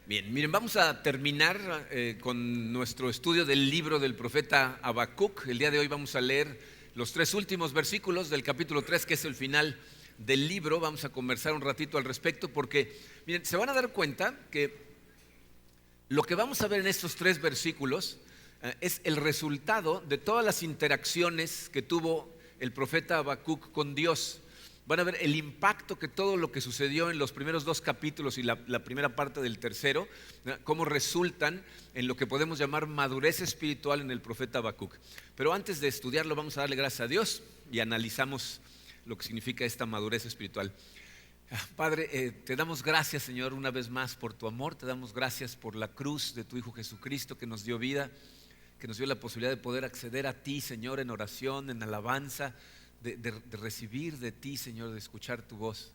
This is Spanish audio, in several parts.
Bien, miren, vamos a terminar con nuestro estudio del libro del profeta Habacuc. El día de hoy vamos a leer los tres últimos versículos del capítulo 3, que es el final del libro. Vamos a conversar un ratito al respecto porque, miren, se van a dar cuenta que lo que vamos a ver en estos tres versículos es el resultado de todas las interacciones que tuvo el profeta Habacuc con Dios. Van a ver el impacto que todo lo que sucedió en los primeros dos capítulos y la primera parte del tercero, cómo resultan en lo que podemos llamar madurez espiritual en el profeta Habacuc. Pero antes de estudiarlo vamos a darle gracias a Dios y analizamos lo que significa esta madurez espiritual. Padre, te damos gracias, Señor, una vez más por tu amor. Te damos gracias por la cruz de tu Hijo Jesucristo que nos dio vida, que nos dio la posibilidad de poder acceder a ti, Señor, en oración, en alabanza, de recibir de ti, Señor, de escuchar tu voz.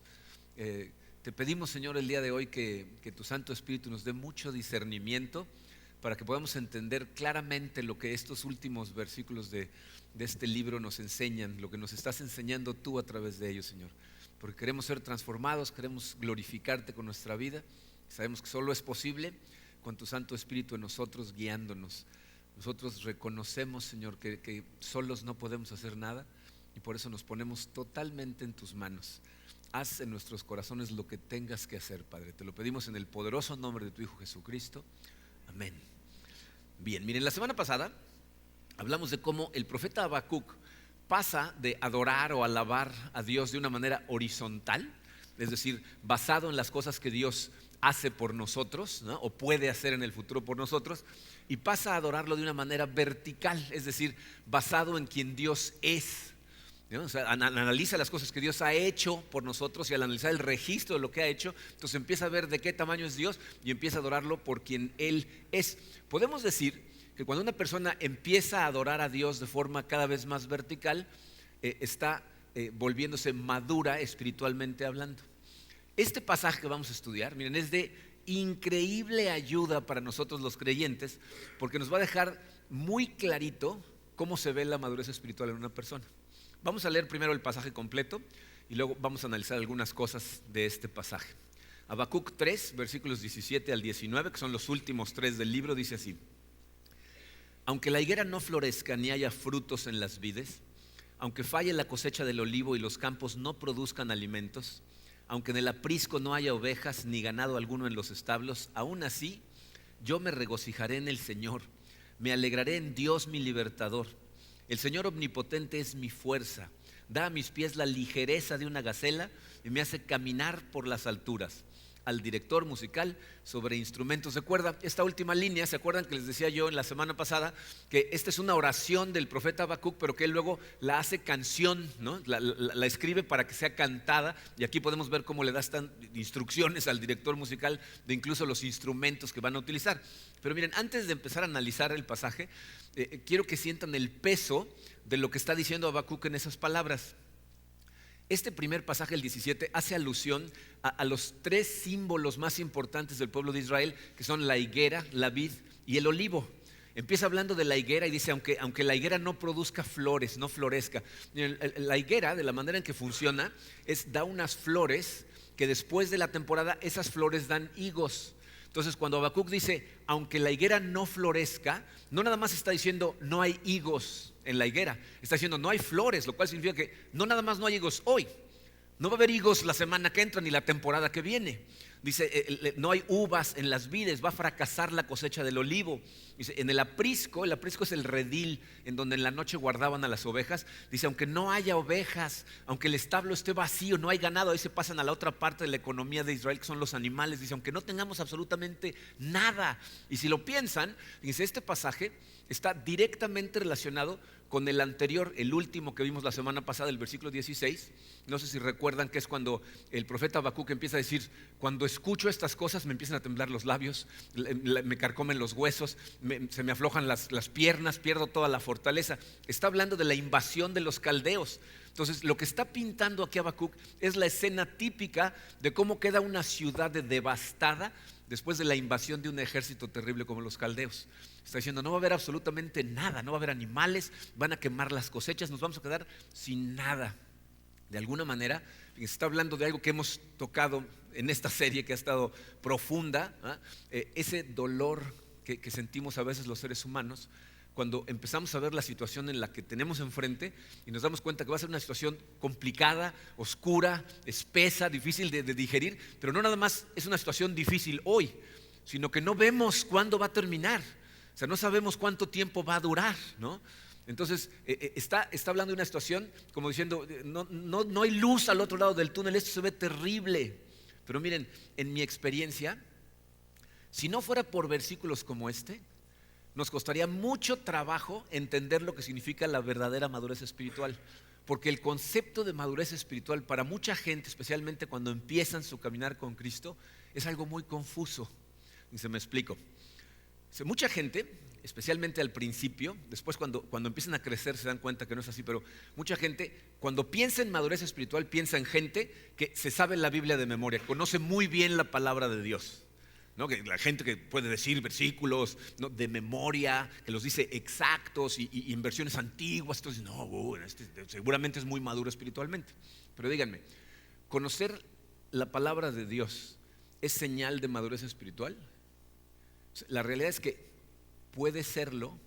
Te pedimos, Señor, el día de hoy que tu Santo Espíritu nos dé mucho discernimiento para que podamos entender claramente lo que estos últimos versículos de este libro nos enseñan, lo que nos estás enseñando tú a través de ellos, Señor. Porque queremos ser transformados, queremos glorificarte con nuestra vida. Sabemos que solo es posible con tu Santo Espíritu en nosotros guiándonos. Nosotros reconocemos, Señor, que solos no podemos hacer nada. Y por eso nos ponemos totalmente en tus manos. Haz en nuestros corazones lo que tengas que hacer, Padre. Te lo pedimos en el poderoso nombre de tu Hijo Jesucristo. Amén. Bien, miren, la semana pasada hablamos de cómo el profeta Habacuc pasa de adorar o alabar a Dios de una manera horizontal, es decir, basado en las cosas que Dios hace por nosotros, ¿no? O puede hacer en el futuro por nosotros, y pasa a adorarlo de una manera vertical, es decir, basado en quien Dios es. ¿No? O sea, analiza las cosas que Dios ha hecho por nosotros y al analizar el registro de lo que ha hecho, entonces empieza a ver de qué tamaño es Dios y empieza a adorarlo por quien Él es. Podemos decir que cuando una persona empieza a adorar a Dios de forma cada vez más vertical, está volviéndose madura espiritualmente hablando. Este pasaje que vamos a estudiar, miren, es de increíble ayuda para nosotros los creyentes porque nos va a dejar muy clarito cómo se ve la madurez espiritual en una persona. Vamos a leer primero el pasaje completo y luego vamos a analizar algunas cosas de este pasaje. Habacuc 3, versículos 17 al 19, que son los últimos tres del libro, dice así: Aunque la higuera no florezca ni haya frutos en las vides, aunque falle la cosecha del olivo y los campos no produzcan alimentos, aunque en el aprisco no haya ovejas ni ganado alguno en los establos, aún así yo me regocijaré en el Señor, me alegraré en Dios mi libertador. El Señor omnipotente es mi fuerza, da a mis pies la ligereza de una gacela y me hace caminar por las alturas. Al director musical sobre instrumentos de cuerda. Esta última línea, ¿se acuerdan que les decía yo en la semana pasada que esta es una oración del profeta Habacuc, pero que él luego la hace canción, ¿no? La escribe para que sea cantada, y aquí podemos ver cómo le da instrucciones al director musical de incluso los instrumentos que van a utilizar. Pero miren, antes de empezar a analizar el pasaje, quiero que sientan el peso de lo que está diciendo Habacuc en esas palabras. Este primer pasaje, el 17, hace alusión a los tres símbolos más importantes del pueblo de Israel, que son la higuera, la vid y el olivo. Empieza hablando de la higuera y dice, aunque la higuera no produzca flores, no florezca. La higuera, de la manera en que funciona, da unas flores que después de la temporada, esas flores dan higos. Entonces, cuando Habacuc dice, aunque la higuera no florezca, no nada más está diciendo no hay higos en la higuera, está diciendo no hay flores, lo cual significa que no nada más no hay higos hoy, no va a haber higos la semana que entra ni la temporada que viene. Dice, no hay uvas en las vides, va a fracasar la cosecha del olivo. Dice, en el aprisco es el redil en donde en la noche guardaban a las ovejas. Dice, aunque no haya ovejas, aunque el establo esté vacío, no hay ganado, ahí se pasan a la otra parte de la economía de Israel, que son los animales. Dice, aunque no tengamos absolutamente nada. Y si lo piensan, dice, este pasaje está directamente relacionado con el anterior, el último que vimos la semana pasada, el versículo 16. No sé si recuerdan que es cuando el profeta Habacuc empieza a decir, cuando escucho estas cosas me empiezan a temblar los labios, me carcomen los huesos, se me aflojan las piernas, pierdo toda la fortaleza. Está hablando de la invasión de los caldeos. Entonces, lo que está pintando aquí Habacuc es la escena típica de cómo queda una ciudad devastada después de la invasión de un ejército terrible como los caldeos. Está diciendo, no va a haber absolutamente nada, no va a haber animales, van a quemar las cosechas, nos vamos a quedar sin nada. De alguna manera, se está hablando de algo que hemos tocado en esta serie que ha estado profunda, ese dolor que sentimos a veces los seres humanos cuando empezamos a ver la situación en la que tenemos enfrente y nos damos cuenta que va a ser una situación complicada, oscura, espesa, difícil de digerir, pero no nada más es una situación difícil hoy, sino que no vemos cuándo va a terminar, o sea, no sabemos cuánto tiempo va a durar, ¿no? Entonces está hablando de una situación como diciendo, no hay luz al otro lado del túnel, esto se ve terrible. Pero miren, en mi experiencia, si no fuera por versículos como este, nos costaría mucho trabajo entender lo que significa la verdadera madurez espiritual. Porque el concepto de madurez espiritual para mucha gente, especialmente cuando empiezan su caminar con Cristo, es algo muy confuso. Y se me explico. Mucha gente, especialmente al principio, después cuando empiezan a crecer se dan cuenta que no es así, pero mucha gente cuando piensa en madurez espiritual piensa en gente que se sabe la Biblia de memoria, que conoce muy bien la palabra de Dios, ¿no? Que la gente que puede decir versículos, ¿no?, de memoria, que los dice exactos y en versiones antiguas, entonces seguramente es muy maduro espiritualmente. Pero díganme, ¿conocer la palabra de Dios es señal de madurez espiritual? La realidad es que puede serlo,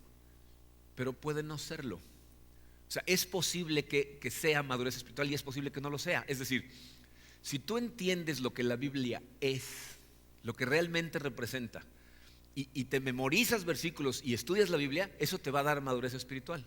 pero puede no serlo. O sea, es posible que sea madurez espiritual y es posible que no lo sea. Es decir, si tú entiendes lo que la Biblia es, lo que realmente representa, y te memorizas versículos y estudias la Biblia, eso te va a dar madurez espiritual.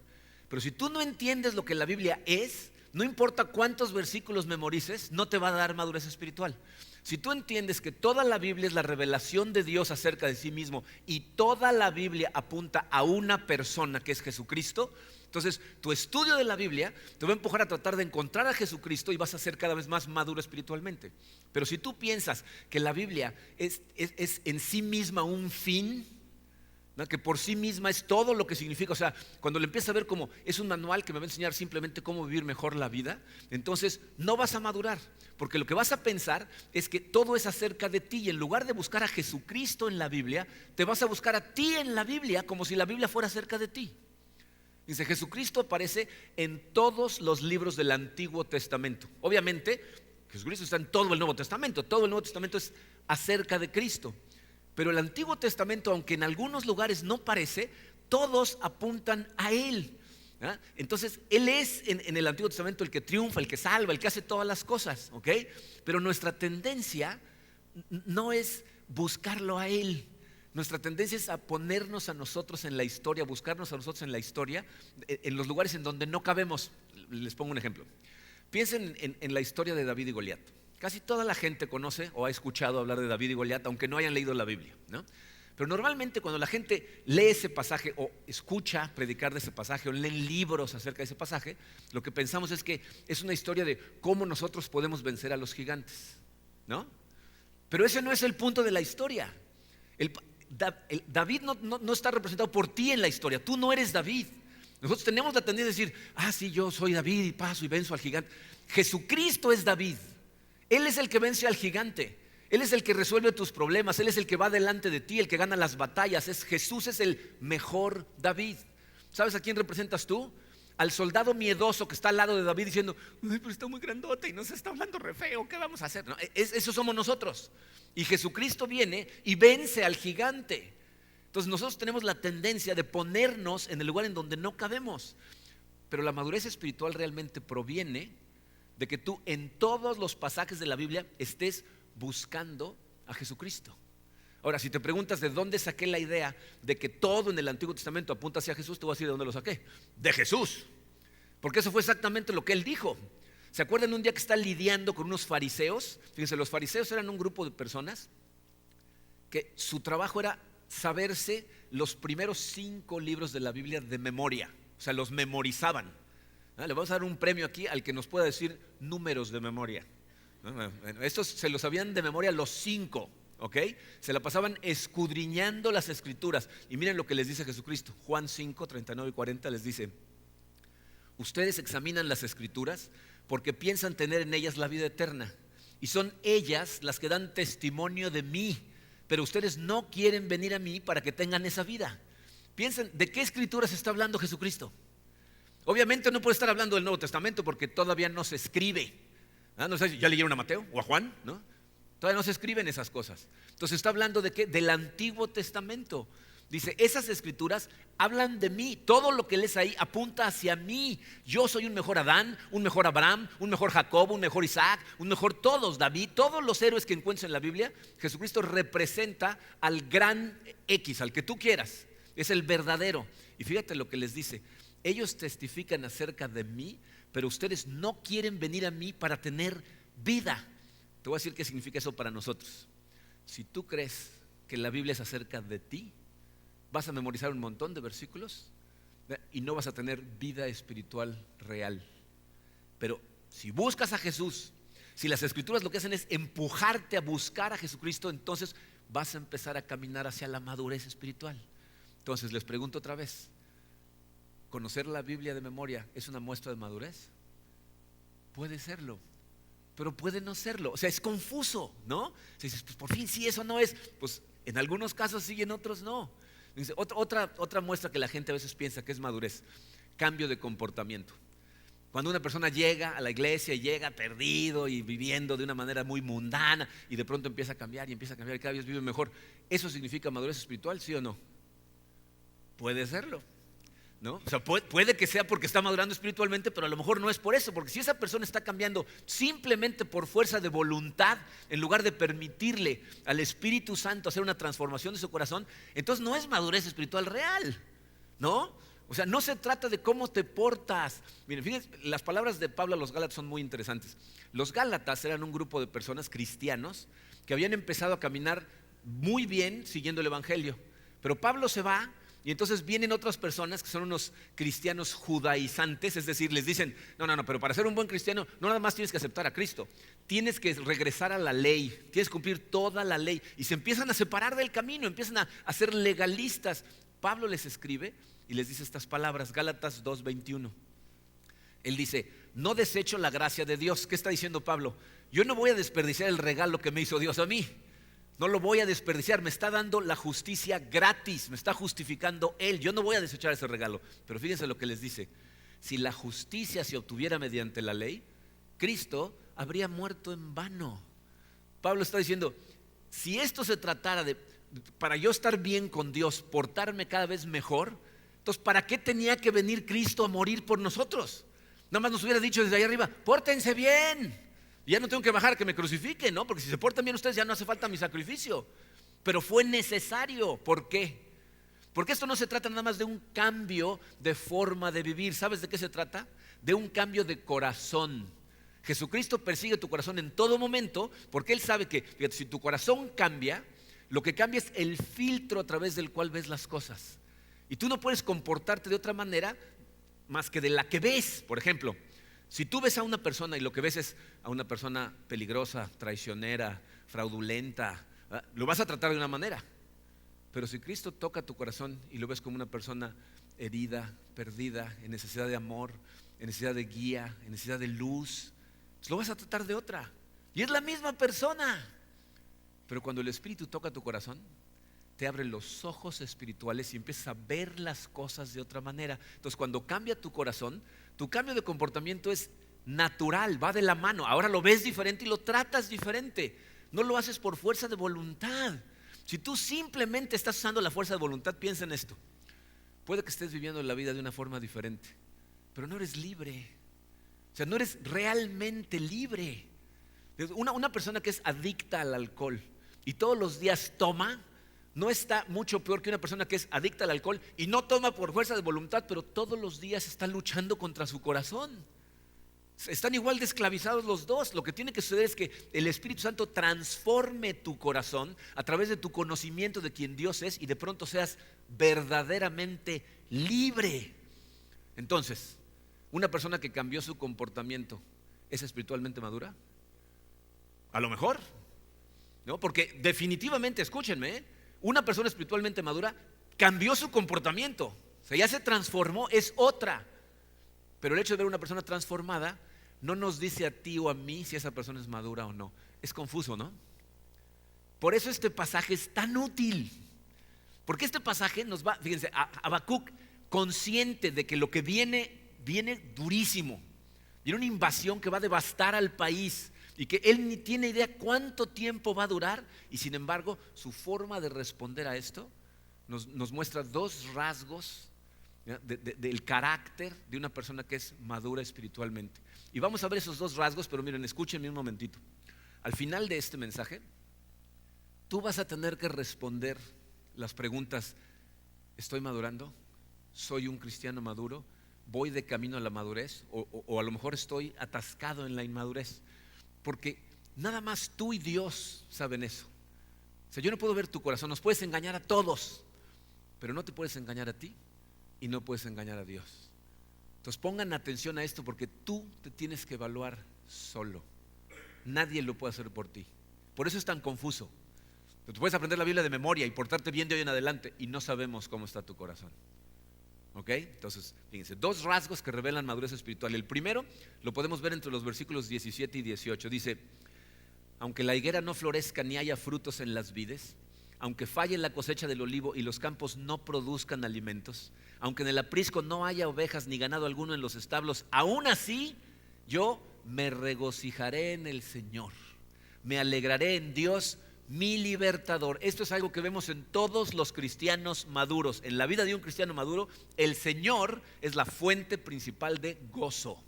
Pero si tú no entiendes lo que la Biblia es, no importa cuántos versículos memorices, no te va a dar madurez espiritual. Si tú entiendes que toda la Biblia es la revelación de Dios acerca de sí mismo y toda la Biblia apunta a una persona que es Jesucristo, entonces tu estudio de la Biblia te va a empujar a tratar de encontrar a Jesucristo y vas a ser cada vez más maduro espiritualmente. Pero si tú piensas que la Biblia es en sí misma un fin, ¿no?, que por sí misma es todo lo que significa, o sea, cuando le empiezas a ver como es un manual que me va a enseñar simplemente cómo vivir mejor la vida, entonces no vas a madurar, porque lo que vas a pensar es que todo es acerca de ti y en lugar de buscar a Jesucristo en la Biblia, te vas a buscar a ti en la Biblia como si la Biblia fuera acerca de ti. Dice, Jesucristo aparece en todos los libros del Antiguo Testamento. Obviamente, Jesucristo está en todo el Nuevo Testamento, todo el Nuevo Testamento es acerca de Cristo. Pero el Antiguo Testamento, aunque en algunos lugares no parece, todos apuntan a Él. Entonces, Él es en el Antiguo Testamento el que triunfa, el que salva, el que hace todas las cosas, ¿ok? Pero nuestra tendencia no es buscarlo a Él. Nuestra tendencia es a ponernos a nosotros en la historia, buscarnos a nosotros en la historia, en los lugares en donde no cabemos. Les pongo un ejemplo. Piensen en la historia de David y Goliat. Casi toda la gente conoce o ha escuchado hablar de David y Goliat, aunque no hayan leído la Biblia, ¿no? Pero normalmente cuando la gente lee ese pasaje o escucha predicar de ese pasaje o leen libros acerca de ese pasaje, lo que pensamos es que es una historia de cómo nosotros podemos vencer a los gigantes, ¿no? Pero ese no es el punto de la historia. David no está representado por ti en la historia, tú no eres David. Nosotros tenemos la tendencia de decir, sí, yo soy David y paso y venzo al gigante. Jesucristo es David. Él es el que vence al gigante. Él es el que resuelve tus problemas. Él es el que va delante de ti, el que gana las batallas. Jesús es el mejor David. ¿Sabes a quién representas tú? Al soldado miedoso que está al lado de David diciendo, pero está muy grandote y nos está hablando re feo, ¿qué vamos a hacer? No, eso somos nosotros. Y Jesucristo viene y vence al gigante. Entonces nosotros tenemos la tendencia de ponernos en el lugar en donde no cabemos. Pero la madurez espiritual realmente proviene de que tú en todos los pasajes de la Biblia estés buscando a Jesucristo. Ahora, si te preguntas de dónde saqué la idea de que todo en el Antiguo Testamento apunta hacia Jesús, te voy a decir de dónde lo saqué. De Jesús. Porque eso fue exactamente lo que Él dijo. ¿Se acuerdan un día que está lidiando con unos fariseos? Fíjense, los fariseos eran un grupo de personas que su trabajo era saberse los primeros 5 libros de la Biblia de memoria. O sea, los memorizaban. Le vamos a dar un premio aquí al que nos pueda decir números de memoria. Estos se los sabían de memoria los 5, ¿ok? Se la pasaban escudriñando las escrituras. Y miren lo que les dice Jesucristo. Juan 5, 39 y 40 les dice: ustedes examinan las escrituras porque piensan tener en ellas la vida eterna, y son ellas las que dan testimonio de mí, pero ustedes no quieren venir a mí para que tengan esa vida. Piensen, ¿de qué escrituras está hablando Jesucristo? Obviamente no puede estar hablando del Nuevo Testamento porque todavía no se escribe. No sé, ¿ya leyeron a Mateo o a Juan? ¿No? Todavía no se escriben esas cosas. Entonces está hablando de ¿qué? Del Antiguo Testamento. Dice, esas escrituras hablan de mí. Todo lo que lees ahí apunta hacia mí. Yo soy un mejor Adán, un mejor Abraham, un mejor Jacob, un mejor Isaac, un mejor todos, David. Todos los héroes que encuentras en la Biblia, Jesucristo representa al gran X, al que tú quieras. Es el verdadero. Y fíjate lo que les dice. Ellos testifican acerca de mí, pero ustedes no quieren venir a mí para tener vida. Te voy a decir qué significa eso para nosotros. Si tú crees que la Biblia es acerca de ti, vas a memorizar un montón de versículos y no vas a tener vida espiritual real. Pero si buscas a Jesús, si las escrituras lo que hacen es empujarte a buscar a Jesucristo, entonces vas a empezar a caminar hacia la madurez espiritual. Entonces les pregunto otra vez, ¿conocer la Biblia de memoria es una muestra de madurez? Puede serlo, pero puede no serlo. O sea, es confuso, ¿no? Si dices, pues por fin sí, eso no es. Pues en algunos casos sí y en otros no. Dice, otra muestra que la gente a veces piensa que es madurez, cambio de comportamiento. Cuando una persona llega a la iglesia y llega perdido y viviendo de una manera muy mundana y de pronto empieza a cambiar y cada vez vive mejor, ¿eso significa madurez espiritual, sí o no? Puede serlo, ¿no? O sea, puede que sea porque está madurando espiritualmente, pero a lo mejor no es por eso, porque si esa persona está cambiando simplemente por fuerza de voluntad, en lugar de permitirle al Espíritu Santo hacer una transformación de su corazón, entonces no es madurez espiritual real, ¿no? O sea, no se trata de cómo te portas. Miren, fíjense, las palabras de Pablo a los Gálatas son muy interesantes. Los Gálatas eran un grupo de personas cristianos que habían empezado a caminar muy bien siguiendo el Evangelio, pero Pablo se va. Y entonces vienen otras personas que son unos cristianos judaizantes, es decir, les dicen, no, pero para ser un buen cristiano no nada más tienes que aceptar a Cristo, tienes que regresar a la ley, tienes que cumplir toda la ley. Y se empiezan a separar del camino, empiezan a ser legalistas. Pablo les escribe y les dice estas palabras, Gálatas 2:21. Él dice, no desecho la gracia de Dios. ¿Qué está diciendo Pablo? Yo no voy a desperdiciar el regalo que me hizo Dios a mí. No lo voy a desperdiciar, me está dando la justicia gratis, me está justificando Él. Yo no voy a desechar ese regalo. Pero fíjense lo que les dice. Si la justicia se obtuviera mediante la ley, Cristo habría muerto en vano. Pablo está diciendo, si esto se tratara de, para yo estar bien con Dios, portarme cada vez mejor, entonces ¿para qué tenía que venir Cristo a morir por nosotros? Nada más nos hubiera dicho desde allá arriba, pórtense bien. Ya no tengo que bajar, que me crucifiquen, ¿no? Porque si se portan bien ustedes ya no hace falta mi sacrificio. Pero fue necesario. ¿Por qué? Porque esto no se trata nada más de un cambio de forma de vivir. ¿Sabes de qué se trata? De un cambio de corazón. Jesucristo persigue tu corazón en todo momento porque Él sabe que, fíjate, si tu corazón cambia, lo que cambia es el filtro a través del cual ves las cosas. Y tú no puedes comportarte de otra manera más que de la que ves. Por ejemplo, si tú ves a una persona y lo que ves es a una persona peligrosa, traicionera, fraudulenta, lo vas a tratar de una manera. Pero si Cristo toca tu corazón y lo ves como una persona herida, perdida, en necesidad de amor, en necesidad de guía, en necesidad de luz, pues lo vas a tratar de otra. Y es la misma persona. Pero cuando el Espíritu toca tu corazón, te abre los ojos espirituales y empiezas a ver las cosas de otra manera. Entonces cuando cambia tu corazón, tu cambio de comportamiento es natural, va de la mano. Ahora lo ves diferente y lo tratas diferente. No lo haces por fuerza de voluntad. Si tú simplemente estás usando la fuerza de voluntad, piensa en esto. Puede que estés viviendo la vida de una forma diferente, pero no eres libre. O sea, no eres realmente libre. Una persona que es adicta al alcohol y todos los días toma, no está mucho peor que una persona que es adicta al alcohol y no toma por fuerza de voluntad, pero todos los días está luchando contra su corazón. Están igual de esclavizados los dos. Lo que tiene que suceder es que el Espíritu Santo transforme tu corazón a través de tu conocimiento de quién Dios es y de pronto seas verdaderamente libre. Entonces, una persona que cambió su comportamiento, ¿es espiritualmente madura? A lo mejor, ¿no? Porque definitivamente, escúchenme, una persona espiritualmente madura cambió su comportamiento, o sea, ya se transformó, es otra. Pero el hecho de ver una persona transformada no nos dice a ti o a mí si esa persona es madura o no. Es confuso, ¿no? Por eso este pasaje es tan útil. Porque este pasaje nos va, fíjense, Habacuc, consciente de que lo que viene viene durísimo, viene una invasión que va a devastar al país y que él ni tiene idea cuánto tiempo va a durar, y sin embargo su forma de responder a esto nos muestra dos rasgos del carácter de una persona que es madura espiritualmente. Y vamos a ver esos dos rasgos, pero miren, escúchenme un momentito. Al final de este mensaje, tú vas a tener que responder las preguntas: ¿estoy madurando? ¿Soy un cristiano maduro? ¿Voy de camino a la madurez? O a lo mejor estoy atascado en la inmadurez. Porque nada más tú y Dios saben eso. O sea, yo no puedo ver tu corazón. Nos puedes engañar a todos, pero no te puedes engañar a ti y no puedes engañar a Dios. Entonces pongan atención a esto, porque tú te tienes que evaluar solo. Nadie lo puede hacer por ti. Por eso es tan confuso. Tú puedes aprender la Biblia de memoria y portarte bien de hoy en adelante, y no sabemos cómo está tu corazón. ¿Ok? Entonces, fíjense, dos rasgos que revelan madurez espiritual. El primero lo podemos ver entre los versículos 17 y 18. Dice: aunque la higuera no florezca ni haya frutos en las vides, aunque falle la cosecha del olivo y los campos no produzcan alimentos, aunque en el aprisco no haya ovejas ni ganado alguno en los establos, aún así yo me regocijaré en el Señor, me alegraré en Dios mi libertador. Esto es algo que vemos en todos los cristianos maduros. En la vida de un cristiano maduro, el Señor es la fuente principal de gozo.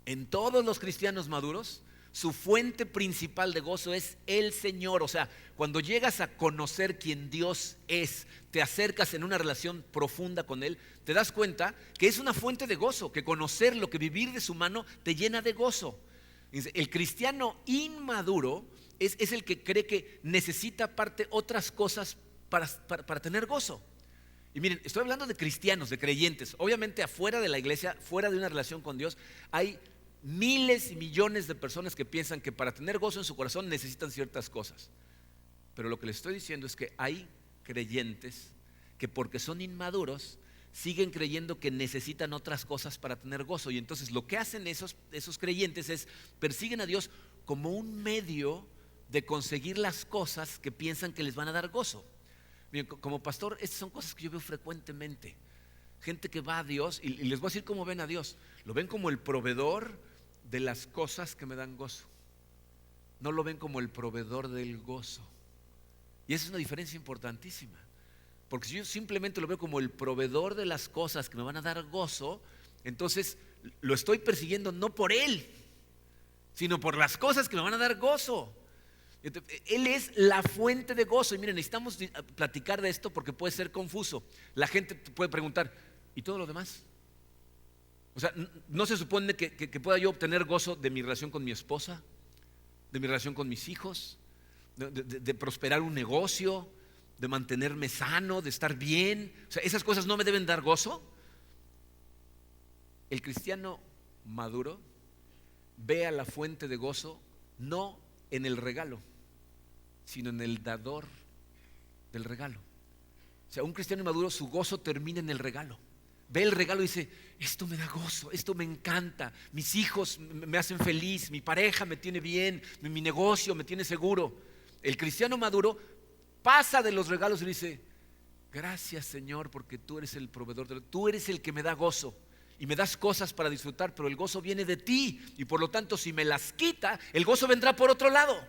En todos los cristianos maduros, su fuente principal de gozo es el Señor. O sea, cuando llegas a conocer quién Dios es, te acercas en una relación profunda con Él, te das cuenta que es una fuente de gozo, que conocerlo, que vivir de su mano te llena de gozo. El cristiano inmaduro es el que cree que necesita aparte otras cosas para tener gozo. Y miren, estoy hablando de cristianos, de creyentes. Obviamente afuera de la iglesia, fuera de una relación con Dios, hay miles y millones de personas que piensan que para tener gozo en su corazón necesitan ciertas cosas. Pero lo que les estoy diciendo es que hay creyentes que, porque son inmaduros, siguen creyendo que necesitan otras cosas para tener gozo. Y entonces lo que hacen esos creyentes es persiguen a Dios como un medio de conseguir las cosas que piensan que les van a dar gozo. Miren, como pastor, estas son cosas que yo veo frecuentemente. Gente que va a Dios, y les voy a decir cómo ven a Dios. Lo ven como el proveedor de las cosas que me dan gozo. No lo ven como el proveedor del gozo. Y esa es una diferencia importantísima. Porque si yo simplemente lo veo como el proveedor de las cosas que me van a dar gozo, entonces lo estoy persiguiendo no por Él, sino por las cosas que me van a dar gozo. Él es la fuente de gozo. Y miren, necesitamos platicar de esto porque puede ser confuso. La gente puede preguntar: ¿y todo lo demás? O sea, ¿no se supone que pueda yo obtener gozo de mi relación con mi esposa, de mi relación con mis hijos, de prosperar un negocio, de mantenerme sano, de estar bien? O sea, ¿esas cosas no me deben dar gozo? El cristiano maduro ve a la fuente de gozo no en el regalo, sino en el dador del regalo. O sea, un cristiano maduro, su gozo termina en el regalo. Ve el regalo y dice: esto me da gozo, esto me encanta, mis hijos me hacen feliz, mi pareja me tiene bien, mi negocio me tiene seguro. El cristiano maduro pasa de los regalos y dice: gracias, Señor, porque tú eres el proveedor, tú eres el que me da gozo y me das cosas para disfrutar, pero el gozo viene de ti, y por lo tanto si me las quita, el gozo vendrá por otro lado.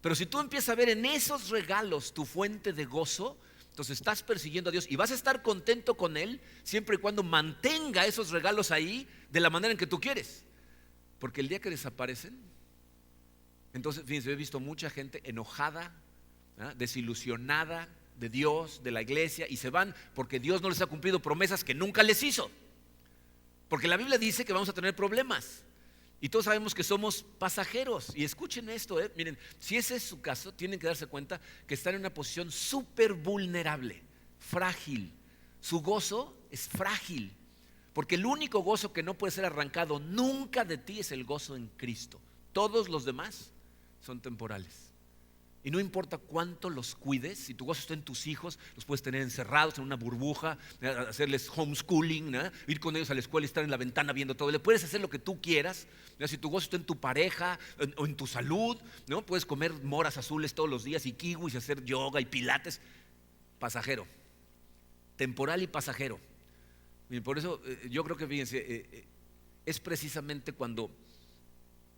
Pero si tú empiezas a ver en esos regalos tu fuente de gozo, entonces estás persiguiendo a Dios y vas a estar contento con Él siempre y cuando mantenga esos regalos ahí de la manera en que tú quieres. Porque el día que desaparecen, entonces, fíjense, he visto mucha gente enojada, desilusionada de Dios, de la iglesia, y se van porque Dios no les ha cumplido promesas que nunca les hizo. Porque la Biblia dice que vamos a tener problemas y todos sabemos que somos pasajeros. Y escuchen esto, miren, si ese es su caso, tienen que darse cuenta que están en una posición súper vulnerable, frágil. Su gozo es frágil, porque el único gozo que no puede ser arrancado nunca de ti es el gozo en Cristo. Todos los demás son temporales. Y no importa cuánto los cuides, si tu gozo está en tus hijos, los puedes tener encerrados en una burbuja, hacerles homeschooling, ir con ellos a la escuela y estar en la ventana viendo todo. Le puedes hacer lo que tú quieras. Si tu gozo está en tu pareja o en tu salud, ¿no? Puedes comer moras azules todos los días y kiwis y hacer yoga y pilates. Pasajero, temporal y pasajero. Y por eso yo creo que, fíjense, es precisamente cuando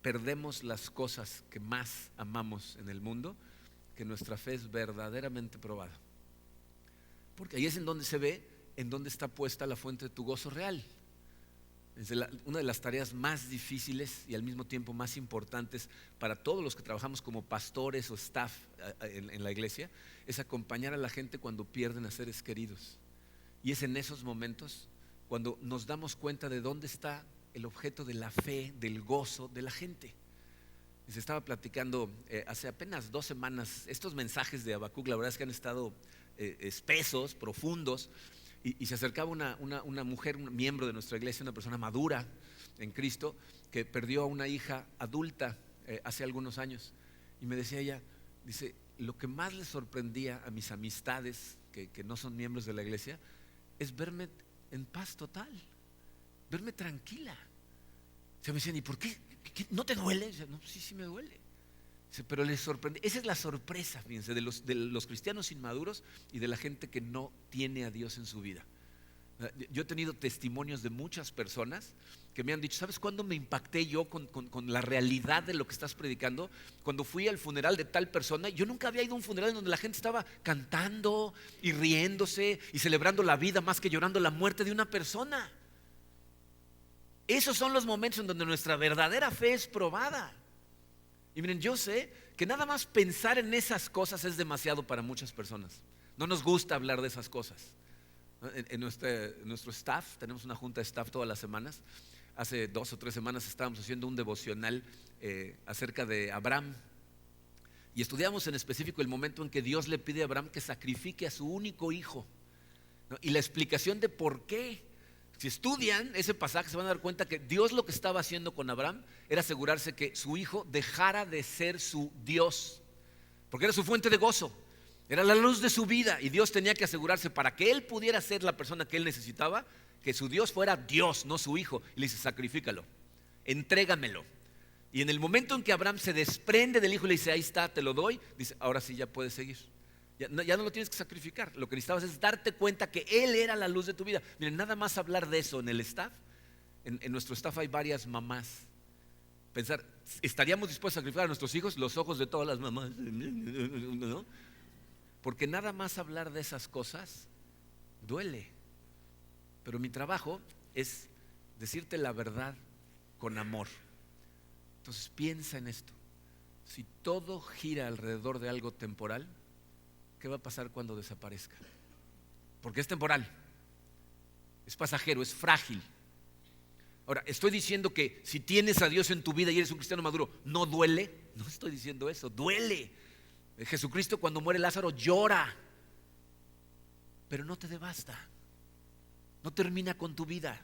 perdemos las cosas que más amamos en el mundo que nuestra fe es verdaderamente probada. Porque ahí es en donde se ve en dónde está puesta la fuente de tu gozo real. Una de las tareas más difíciles y al mismo tiempo más importantes para todos los que trabajamos como pastores o staff en la iglesia es acompañar a la gente cuando pierden a seres queridos. Y es en esos momentos cuando nos damos cuenta de dónde está el objeto de la fe, del gozo de la gente. Se estaba platicando hace apenas 2 semanas, estos mensajes de Habacuc, la verdad es que han estado espesos, profundos. Y se acercaba una mujer, un miembro de nuestra iglesia, una persona madura en Cristo, que perdió a una hija adulta hace algunos años. Y me decía ella, dice, lo que más le sorprendía a mis amistades que no son miembros de la iglesia es verme en paz total, verme tranquila. Se me decían, ¿y por qué? ¿No te duele? Dice, no, sí me duele. Dice, pero les sorprende. Esa es la sorpresa, fíjense, de los cristianos inmaduros y de la gente que no tiene a Dios en su vida. Yo he tenido testimonios de muchas personas que me han dicho, ¿sabes cuándo me impacté yo con la realidad de lo que estás predicando? Cuando fui al funeral de tal persona. Yo nunca había ido a un funeral en donde la gente estaba cantando y riéndose y celebrando la vida más que llorando la muerte de una persona. Esos son los momentos en donde nuestra verdadera fe es probada. Y miren, yo sé que nada más pensar en esas cosas es demasiado para muchas personas. No nos gusta hablar de esas cosas. En nuestro staff, tenemos una junta de staff todas las semanas. Hace 2 o 3 semanas estábamos haciendo un devocional acerca de Abraham. Y estudiamos en específico el momento en que Dios le pide a Abraham que sacrifique a su único hijo, ¿no? Y la explicación de por qué. Si estudian ese pasaje se van a dar cuenta que Dios lo que estaba haciendo con Abraham era asegurarse que su hijo dejara de ser su Dios, porque era su fuente de gozo, era la luz de su vida, y Dios tenía que asegurarse para que él pudiera ser la persona que él necesitaba, que su Dios fuera Dios, no su hijo. Y le dice, sacrifícalo, entrégamelo. Y en el momento en que Abraham se desprende del hijo y le dice, ahí está, te lo doy, dice, ahora sí ya puedes seguir. Ya no lo tienes que sacrificar. Lo que necesitabas es darte cuenta que Él era la luz de tu vida. Miren, nada más hablar de eso en el staff. En nuestro staff hay varias mamás. Pensar, ¿estaríamos dispuestos a sacrificar a nuestros hijos? Los ojos de todas las mamás, ¿no? Porque nada más hablar de esas cosas duele. Pero mi trabajo es decirte la verdad con amor. Entonces piensa en esto. Si todo gira alrededor de algo temporal, ¿qué va a pasar cuando desaparezca? Porque es temporal, es pasajero, es frágil. Ahora, estoy diciendo que si tienes a Dios en tu vida y eres un cristiano maduro, ¿no duele? No estoy diciendo eso, duele. Jesucristo cuando muere Lázaro llora, pero no te devasta, no termina con tu vida.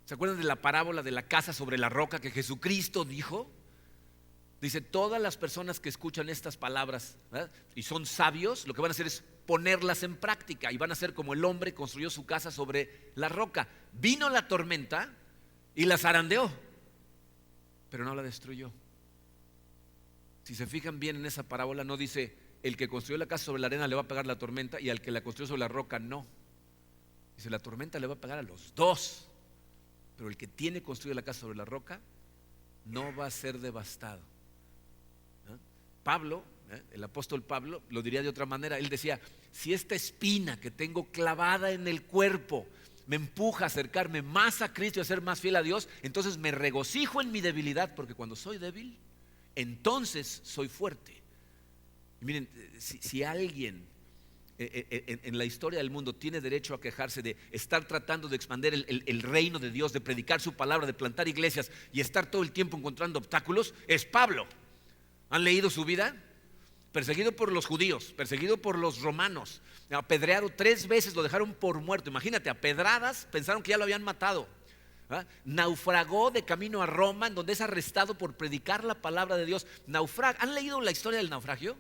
¿Se acuerdan de la parábola de la casa sobre la roca que Jesucristo dijo? Dice, todas las personas que escuchan estas palabras, ¿verdad?, y son sabios, lo que van a hacer es ponerlas en práctica y van a ser como el hombre construyó su casa sobre la roca. Vino la tormenta y la zarandeó, pero no la destruyó. Si se fijan bien en esa parábola, no dice el que construyó la casa sobre la arena le va a pegar la tormenta y al que la construyó sobre la roca no. Dice, la tormenta le va a pegar a los dos, pero el que tiene construida la casa sobre la roca no va a ser devastado. Pablo, el apóstol Pablo, lo diría de otra manera. Él decía, si esta espina que tengo clavada en el cuerpo me empuja a acercarme más a Cristo y a ser más fiel a Dios, entonces me regocijo en mi debilidad, porque cuando soy débil, entonces soy fuerte. Y miren, si alguien en la historia del mundo tiene derecho a quejarse de estar tratando de expandir el reino de Dios, de predicar su palabra, de plantar iglesias y estar todo el tiempo encontrando obstáculos, es Pablo. ¿Han leído su vida? Perseguido por los judíos, perseguido por los romanos, apedreado 3 veces, lo dejaron por muerto. Imagínate, a pedradas pensaron que ya lo habían matado. Naufragó de camino a Roma, en donde es arrestado por predicar la palabra de Dios. ¿Han leído la historia del naufragio?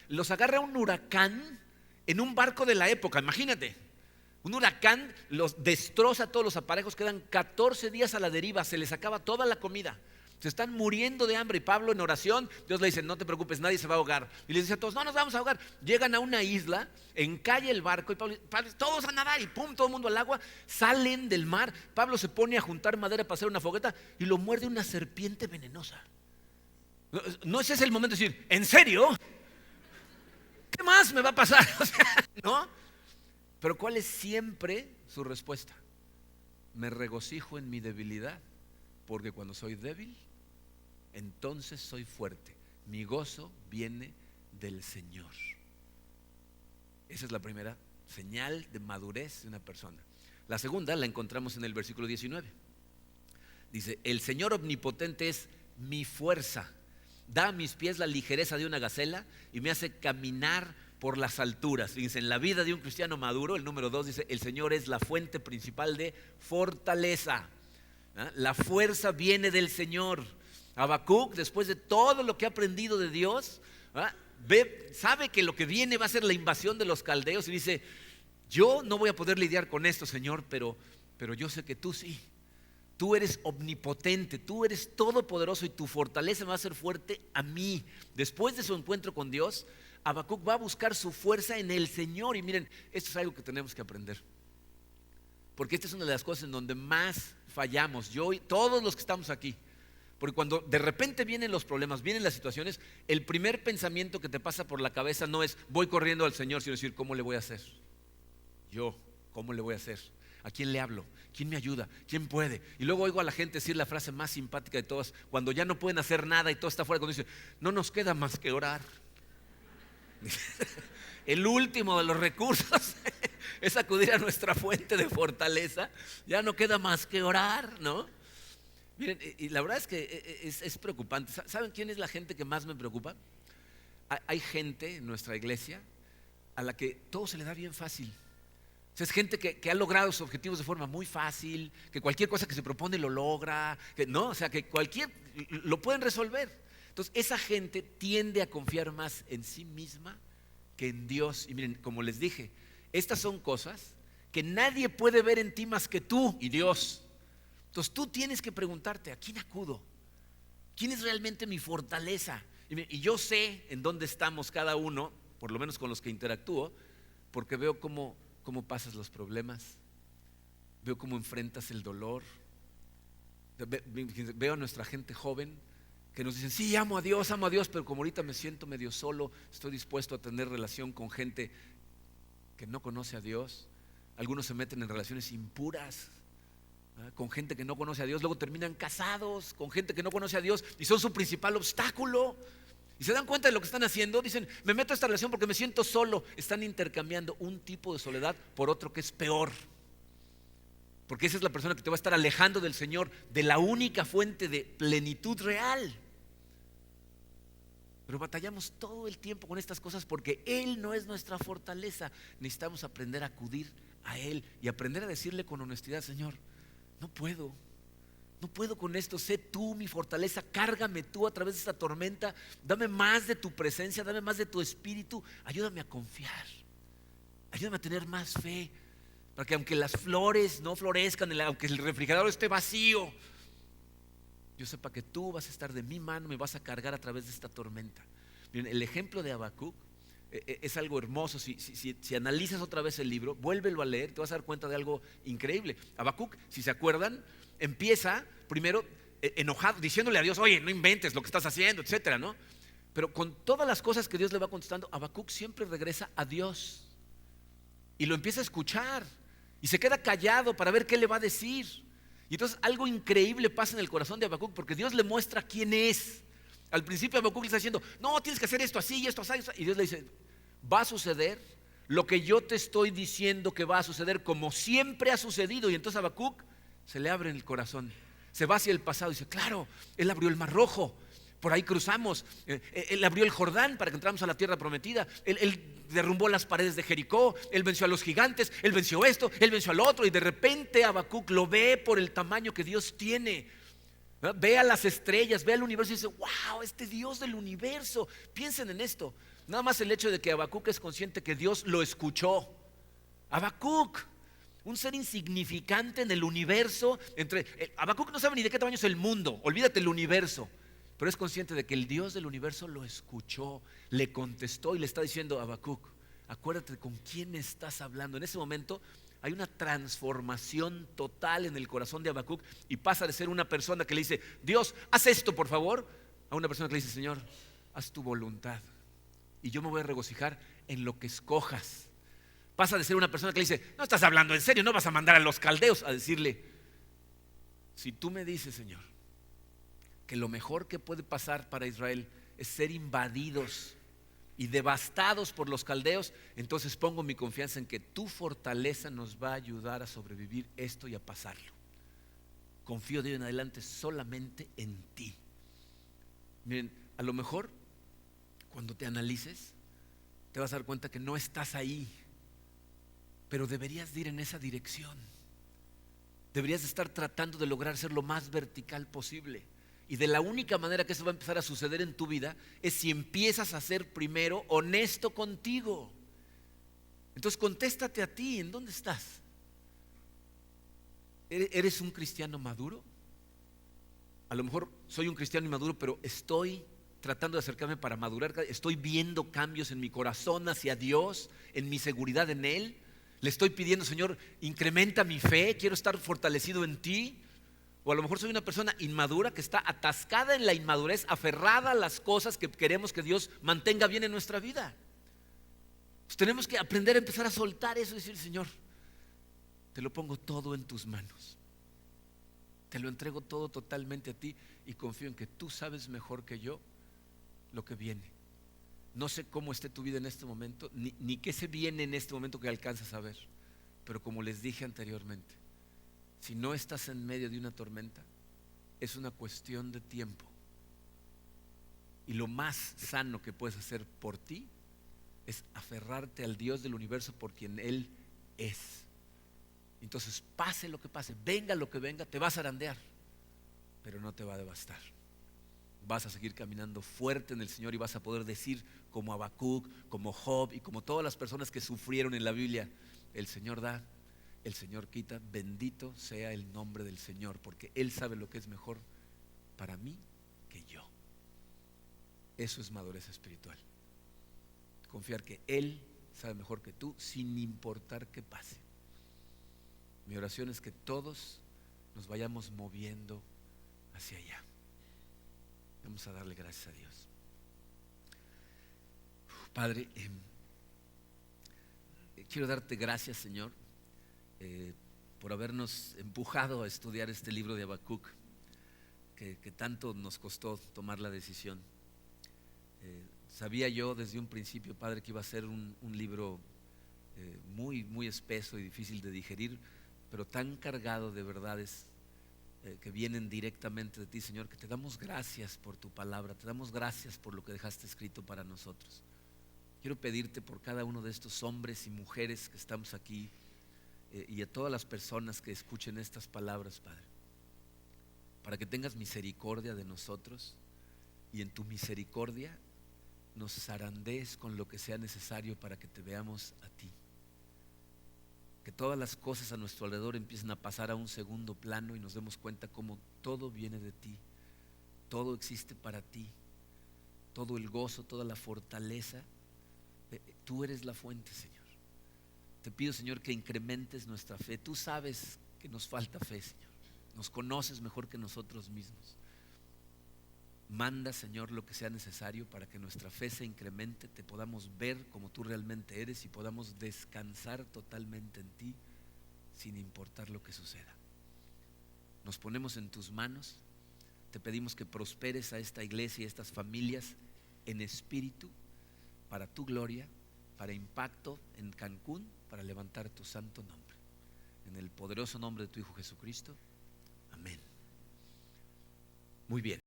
Los agarra un huracán en un barco de la época, imagínate. Un huracán los destroza todos los aparejos, quedan 14 días a la deriva, se les acaba toda la comida. Se están muriendo de hambre y Pablo en oración, Dios le dice, no te preocupes, nadie se va a ahogar. Y les dice a todos, no nos vamos a ahogar. Llegan a una isla, encalla el barco y Pablo, todos a nadar y pum, todo el mundo al agua. Salen del mar, Pablo se pone a juntar madera para hacer una fogueta y lo muerde una serpiente venenosa. No ese es el momento de decir, ¿en serio? ¿Qué más me va a pasar? O sea, ¿no? Pero ¿cuál es siempre su respuesta? Me regocijo en mi debilidad, porque cuando soy débil, entonces soy fuerte. Mi gozo viene del Señor. Esa es la primera señal de madurez de una persona. La segunda la encontramos en el versículo 19. Dice, el Señor omnipotente es mi fuerza. Da a mis pies la ligereza de una gacela y me hace caminar por las alturas. Fíjense, en la vida de un cristiano maduro, el número 2 dice, el Señor es la fuente principal de fortaleza. La fuerza viene del Señor. Habacuc, después de todo lo que ha aprendido de Dios, sabe que lo que viene va a ser la invasión de los caldeos y dice, yo no voy a poder lidiar con esto, Señor, pero yo sé que tú sí. Tú eres omnipotente, tú eres todopoderoso y tu fortaleza me va a hacer fuerte a mí. Después de su encuentro con Dios, Habacuc va a buscar su fuerza en el Señor. Y miren, esto es algo que tenemos que aprender, porque esta es una de las cosas en donde más fallamos, yo y todos los que estamos aquí. Porque cuando de repente vienen los problemas, vienen las situaciones, el primer pensamiento que te pasa por la cabeza no es voy corriendo al Señor, sino decir, ¿cómo le voy a hacer? Yo, ¿cómo le voy a hacer? ¿A quién le hablo? ¿Quién me ayuda? ¿Quién puede? Y luego oigo a la gente decir la frase más simpática de todas, cuando ya no pueden hacer nada y todo está fuera, cuando dice, no nos queda más que orar. El último de los recursos es acudir a nuestra fuente de fortaleza. Ya no queda más que orar, ¿no? Miren, y la verdad es que es preocupante. ¿Saben quién es la gente que más me preocupa? Hay gente en nuestra iglesia a la que todo se le da bien fácil. O sea, es gente que ha logrado sus objetivos de forma muy fácil, que cualquier cosa que se propone lo logra, ¿no? O sea, que lo pueden resolver. Entonces, esa gente tiende a confiar más en sí misma que en Dios. Y miren, como les dije, estas son cosas que nadie puede ver en ti más que tú y Dios. Entonces, tú tienes que preguntarte, ¿a quién acudo? ¿Quién es realmente mi fortaleza? Y yo sé en dónde estamos cada uno, por lo menos con los que interactúo, porque veo cómo pasas los problemas, veo cómo enfrentas el dolor, veo a nuestra gente joven que nos dicen, sí, amo a Dios, pero como ahorita me siento medio solo, estoy dispuesto a tener relación con gente que no conoce a Dios. Algunos se meten en relaciones impuras con gente que no conoce a Dios, luego terminan casados con gente que no conoce a Dios y son su principal obstáculo. Y se dan cuenta de lo que están haciendo, dicen, me meto a esta relación porque me siento solo. Están intercambiando un tipo de soledad por otro que es peor, porque esa es la persona que te va a estar alejando del Señor, de la única fuente de plenitud real. Pero batallamos todo el tiempo con estas cosas porque Él no es nuestra fortaleza. Necesitamos aprender a acudir a Él y aprender a decirle con honestidad, Señor, no puedo con esto, sé tú mi fortaleza, cárgame tú a través de esta tormenta, dame más de tu presencia, dame más de tu espíritu, ayúdame a confiar, ayúdame a tener más fe, para que aunque las flores no florezcan, aunque el refrigerador esté vacío, yo sepa que tú vas a estar de mi mano, me vas a cargar a través de esta tormenta. Miren, el ejemplo de Habacuc es algo hermoso. Si analizas otra vez el libro, vuélvelo a leer, te vas a dar cuenta de algo increíble. Habacuc, si se acuerdan, empieza primero enojado, diciéndole a Dios, oye, no inventes lo que estás haciendo, etcétera, ¿no? Pero con todas las cosas que Dios le va contestando, Habacuc siempre regresa a Dios y lo empieza a escuchar y se queda callado para ver qué le va a decir. Y entonces algo increíble pasa en el corazón de Habacuc, porque Dios le muestra quién es. Al principio Habacuc le está diciendo, no, tienes que hacer esto así y esto así, y Dios le dice, va a suceder lo que yo te estoy diciendo que va a suceder, como siempre ha sucedido. Y entonces Habacuc se le abre en el corazón, se va hacia el pasado y dice, claro, Él abrió el Mar Rojo, por ahí cruzamos, Él abrió el Jordán para que entramos a la tierra prometida, Él derrumbó las paredes de Jericó, Él venció a los gigantes, Él venció esto, Él venció al otro. Y de repente Habacuc lo ve por el tamaño que Dios tiene, ¿no? Ve a las estrellas, ve al universo y dice, wow, este Dios del universo. Piensen en esto, nada más el hecho de que Habacuc es consciente que Dios lo escuchó. Habacuc, un ser insignificante en el universo. Habacuc no sabe ni de qué tamaño es el mundo, olvídate el universo, pero es consciente de que el Dios del universo lo escuchó, le contestó y le está diciendo: Habacuc, acuérdate con quién estás hablando. En ese momento hay una transformación total en el corazón de Habacuc y pasa de ser una persona que le dice: Dios, haz esto por favor, a una persona que le dice: Señor, haz tu voluntad y yo me voy a regocijar en lo que escojas. Pasa de ser una persona que le dice: no estás hablando en serio, no vas a mandar a los caldeos, a decirle: si tú me dices, Señor, que lo mejor que puede pasar para Israel es ser invadidos y devastados por los caldeos, entonces pongo mi confianza en que tu fortaleza nos va a ayudar a sobrevivir esto y a pasarlo. Confío de hoy en adelante solamente en ti. Miren, a lo mejor cuando te analices te vas a dar cuenta que no estás ahí, pero deberías de ir en esa dirección. Deberías de estar tratando de lograr ser lo más vertical posible. Y de la única manera que eso va a empezar a suceder en tu vida es si empiezas a ser primero honesto contigo. Entonces contéstate a ti, ¿en dónde estás? ¿Eres un cristiano maduro? A lo mejor soy un cristiano inmaduro, pero estoy tratando de acercarme para madurar. Estoy viendo cambios en mi corazón hacia Dios, en mi seguridad en Él. Le estoy pidiendo: Señor, incrementa mi fe, quiero estar fortalecido en ti. O a lo mejor soy una persona inmadura que está atascada en la inmadurez, aferrada a las cosas que queremos que Dios mantenga bien en nuestra vida. Pues tenemos que aprender a empezar a soltar eso y decir: Señor, te lo pongo todo en tus manos, te lo entrego todo totalmente a ti y confío en que tú sabes mejor que yo lo que viene. No sé cómo esté tu vida en este momento, ni qué se viene en este momento que alcanzas a ver, pero como les dije anteriormente, si no estás en medio de una tormenta, es una cuestión de tiempo. Y lo más sano que puedes hacer por ti es aferrarte al Dios del universo por quien Él es. Entonces, pase lo que pase, venga lo que venga, te va a zarandear, pero no te va a devastar. Vas a seguir caminando fuerte en el Señor y vas a poder decir, como Habacuc, como Job y como todas las personas que sufrieron en la Biblia: el Señor da, el Señor quita, bendito sea el nombre del Señor, porque Él sabe lo que es mejor para mí que yo. Eso es madurez espiritual. Confiar que Él sabe mejor que tú, sin importar qué pase. Mi oración es que todos nos vayamos moviendo hacia allá. Vamos a darle gracias a Dios. Padre, quiero darte gracias, Señor, por habernos empujado a estudiar este libro de Habacuc, que tanto nos costó tomar la decisión. Sabía yo desde un principio, Padre, que iba a ser un libro muy, muy espeso y difícil de digerir, pero tan cargado de verdades que vienen directamente de ti, Señor, que te damos gracias por tu palabra, te damos gracias por lo que dejaste escrito para nosotros. Quiero pedirte por cada uno de estos hombres y mujeres que estamos aquí, y a todas las personas que escuchen estas palabras, Padre, para que tengas misericordia de nosotros y en tu misericordia nos zarandees con lo que sea necesario para que te veamos a ti. Que todas las cosas a nuestro alrededor empiecen a pasar a un segundo plano y nos demos cuenta cómo todo viene de ti, todo existe para ti, todo el gozo, toda la fortaleza, tú eres la fuente, Señor. Te pido, Señor, que incrementes nuestra fe. Tú sabes que nos falta fe, Señor, nos conoces mejor que nosotros mismos. Manda, Señor, lo que sea necesario para que nuestra fe se incremente, te podamos ver como tú realmente eres y podamos descansar totalmente en ti sin importar lo que suceda. Nos ponemos en tus manos, te pedimos que prosperes a esta iglesia y a estas familias en espíritu, para tu gloria, para impacto en Cancún, para levantar tu santo nombre. En el poderoso nombre de tu Hijo Jesucristo. Amén. Muy bien.